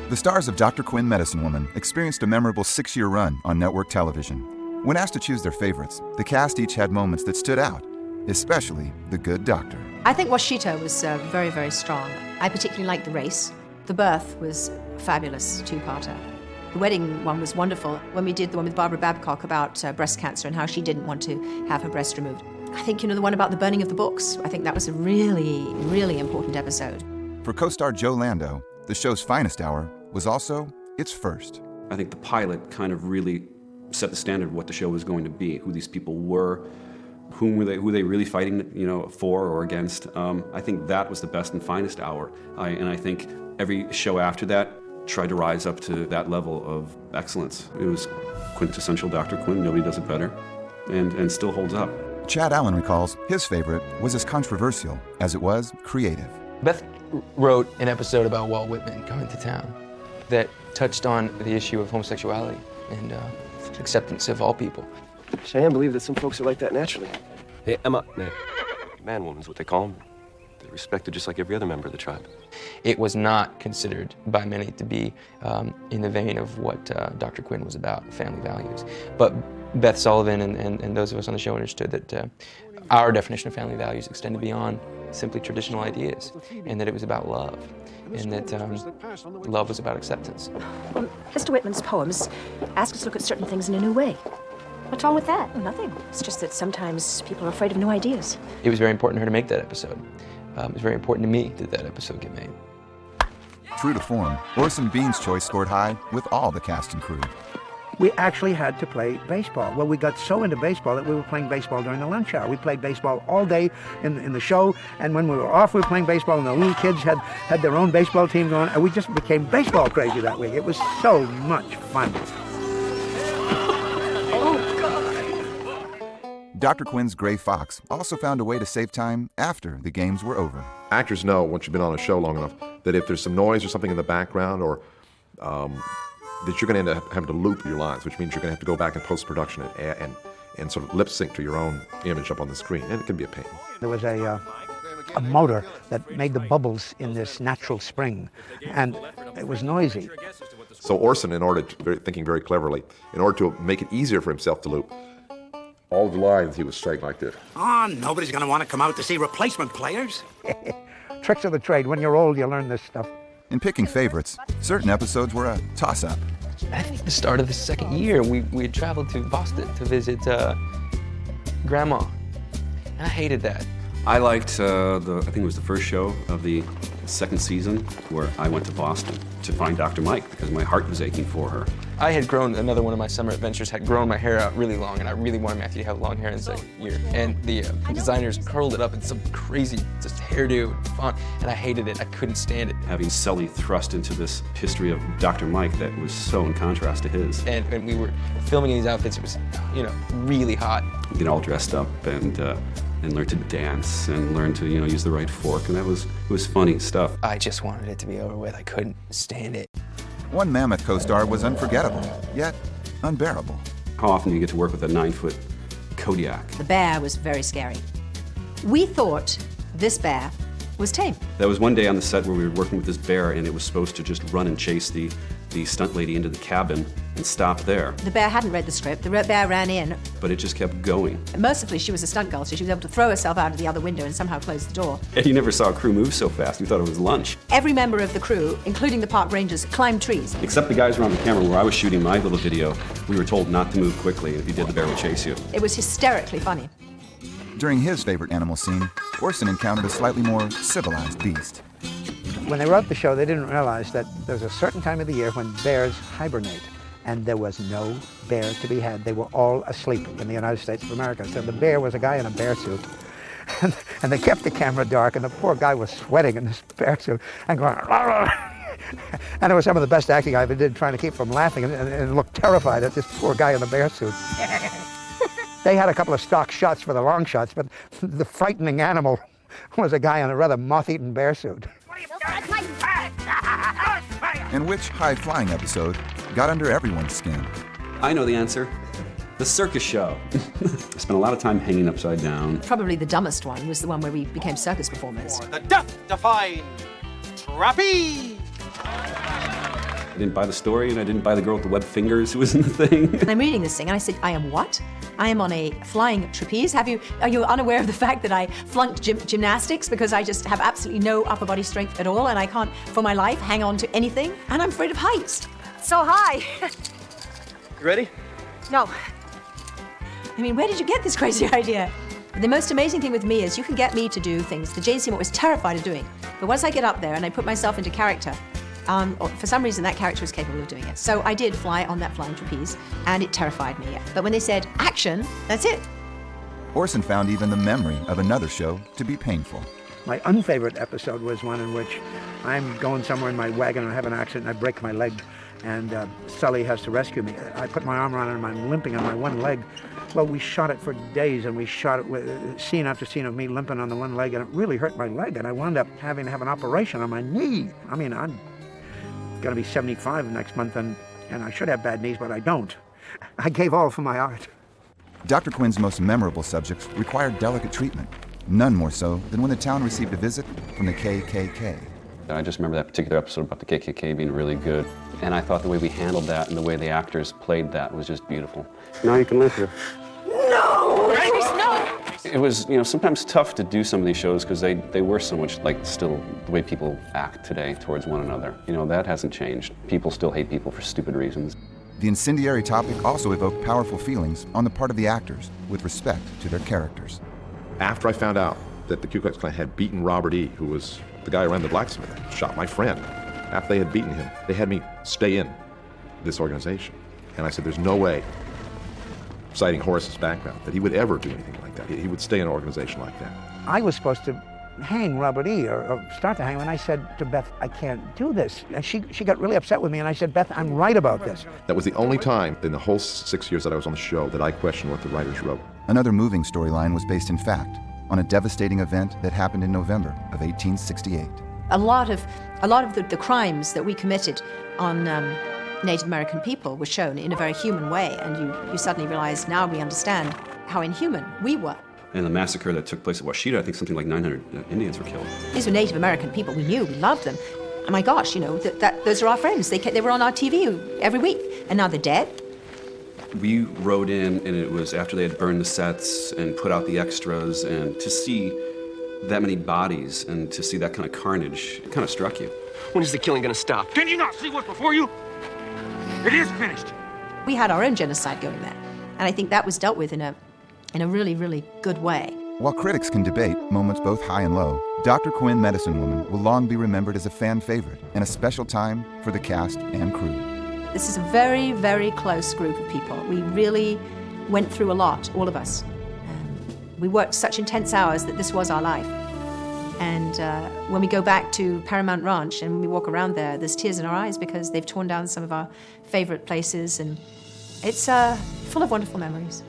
The stars of Dr. Quinn Medicine Woman experienced a memorable 6-year run on network television. When asked to choose their favorites, the cast each had moments that stood out, especially the good doctor. I think Washita was very, very strong. I particularly liked the race. The birth was a fabulous two-parter. The wedding one was wonderful. When we did the one with Barbara Babcock about breast cancer and how she didn't want to have her breast removed. I think, the one about the burning of the books, I think that was a really, really important episode. For co-star Joe Lando, the show's finest hour was also its first. I think the pilot kind of really set the standard of what the show was going to be, who these people were, who they really fighting, for or against. I think that was the best and finest hour. And I think every show after that tried to rise up to that level of excellence. It was quintessential Dr. Quinn. Nobody does it better, and still holds up. Chad Allen recalls his favorite was as controversial as it was creative. Beth wrote an episode about Walt Whitman coming to town that touched on the issue of homosexuality and acceptance of all people. Cheyenne believe that some folks are like that naturally. Hey, Emma, man-woman's what they call them. They're respected just like every other member of the tribe. It was not considered by many to be in the vein of what Dr. Quinn was about, family values. But Beth Sullivan and those of us on the show understood that our definition of family values extended beyond simply traditional ideas, and that it was about love, and that love was about acceptance. Well, Mr. Whitman's poems ask us to look at certain things in a new way. What's wrong with that? Nothing. It's just that sometimes people are afraid of new ideas. It was very important to her to make that episode. It was very important to me that episode get made. True to form, Orson Bean's choice scored high with all the cast and crew. We actually had to play baseball. Well, we got so into baseball that we were playing baseball during the lunch hour. We played baseball all day in the show, and when we were off, we were playing baseball, and the little kids had their own baseball team going, and we just became baseball crazy that week. It was so much fun. Dr. Quinn's Gray Fox also found a way to save time after the games were over. Actors know, once you've been on a show long enough, that if there's some noise or something in the background, or that you're going to end up having to loop your lines, which means you're going to have to go back in post-production and sort of lip sync to your own image up on the screen, and it can be a pain. There was a motor that made the bubbles in this natural spring, and it was noisy. So Orson, thinking very cleverly, in order to make it easier for himself to loop, all the lines he was saying like this. Oh, nobody's going to want to come out to see replacement players. Tricks of the trade. When you're old, you learn this stuff. In picking favorites, certain episodes were a toss-up. I think the start of the second year, we had traveled to Boston to visit Grandma, and I hated that. I liked, I think it was the first show of the second season where I went to Boston to find Dr. Mike because my heart was aching for her. I had grown, another one of my summer adventures, had grown my hair out really long, and I really wanted Matthew to have long hair in the second year. And the designers curled it up in some crazy just hairdo and font, and I hated it. I couldn't stand it. Having Sully thrust into this history of Dr. Mike that was so in contrast to his. And when we were filming in these outfits, it was, really hot. Get all dressed up and learn to dance and learn to, use the right fork, and it was funny stuff. I just wanted it to be over with. I couldn't stand it. One Mammoth co-star was unforgettable, yet unbearable. How often do you get to work with a 9-foot Kodiak? The bear was very scary. We thought this bear was tame. That was one day on the set where we were working with this bear, and it was supposed to just run and chase the stunt lady into the cabin and stop there. The bear hadn't read the script. The bear ran in. But it just kept going. Mercifully, she was a stunt girl, so she was able to throw herself out of the other window and somehow close the door. And you never saw a crew move so fast. You thought it was lunch. Every member of the crew, including the park rangers, climbed trees. Except the guys around the camera where I was shooting my little video, we were told not to move quickly. If you did, the bear would chase you. It was hysterically funny. During his favorite animal scene, Orson encountered a slightly more civilized beast. When they wrote the show, they didn't realize that there's a certain time of the year when bears hibernate, and there was no bear to be had. They were all asleep in the United States of America. So the bear was a guy in a bear suit, and they kept the camera dark, and the poor guy was sweating in this bear suit and going, rah, rah. And it was some of the best acting I ever did, trying to keep from laughing and look terrified at this poor guy in the bear suit. They had a couple of stock shots for the long shots, but the frightening animal was a guy in a rather moth-eaten bear suit. And which high-flying episode got under everyone's skin? I know the answer. The circus show. I spent a lot of time hanging upside down. Probably the dumbest one was the one where we became circus performers. The death-defying trapeze! I didn't buy the story, and I didn't buy the girl with the webbed fingers who was in the thing. And I'm reading this thing, and I said, I am what? I am on a flying trapeze. Are you unaware of the fact that I flunked gymnastics because I just have absolutely no upper body strength at all, and I can't, for my life, hang on to anything? And I'm afraid of heights. So high. You ready? No. I mean, where did you get this crazy idea? The most amazing thing with me is you can get me to do things that Jane Seymour was terrified of doing. But once I get up there and I put myself into character, for some reason that character was capable of doing it. So I did fly on that flying trapeze, and it terrified me. But when they said, action, that's it. Orson found even the memory of another show to be painful. My unfavorite episode was one in which I'm going somewhere in my wagon and I have an accident and I break my leg, and Sully has to rescue me. I put my arm around him and I'm limping on my one leg. Well, we shot it for days, and we shot it with scene after scene of me limping on the one leg, and it really hurt my leg, and I wound up having to have an operation on my knee. I mean, I'm going to be 75 next month, and I should have bad knees, but I don't. I gave all for my art. Dr. Quinn's most memorable subjects required delicate treatment, none more so than when the town received a visit from the KKK. I just remember that particular episode about the KKK being really good, and I thought the way we handled that and the way the actors played that was just beautiful. Now you can live here. No! No! It was, sometimes tough to do some of these shows because they were so much like still the way people act today towards one another. That hasn't changed. People still hate people for stupid reasons. The incendiary topic also evoked powerful feelings on the part of the actors with respect to their characters. After I found out that the Ku Klux Klan had beaten Robert E., who was the guy around the blacksmith, shot my friend, after they had beaten him, they had me stay in this organization. And I said, there's no way, citing Horace's background, that he would ever do anything like that. He would stay in an organization like that. I was supposed to hang Robert E. or start to hang him, and I said to Beth, I can't do this. And she got really upset with me, and I said, Beth, I'm right about this. That was the only time in the whole 6 years that I was on the show that I questioned what the writers wrote. Another moving storyline was based in fact on a devastating event that happened in November of 1868. A lot of the crimes that we committed on Native American people were shown in a very human way, and you suddenly realize now we understand how inhuman we were. And the massacre that took place at Washita, I think something like 900 Indians were killed. These were Native American people we knew, we loved them. Oh my gosh, those are our friends. They were on our TV every week, and now they're dead. We rode in, and it was after they had burned the sets and put out the extras, and to see that many bodies and to see that kind of carnage, it kind of struck you. When is the killing going to stop? Did you not see what's before you? It is finished. We had our own genocide going there, and I think that was dealt with in a really, really good way. While critics can debate moments both high and low, Dr. Quinn, Medicine Woman, will long be remembered as a fan favorite and a special time for the cast and crew. This is a very, very close group of people. We really went through a lot, all of us. We worked such intense hours that this was our life. And when we go back to Paramount Ranch and we walk around there, there's tears in our eyes because they've torn down some of our favorite places, and it's full of wonderful memories.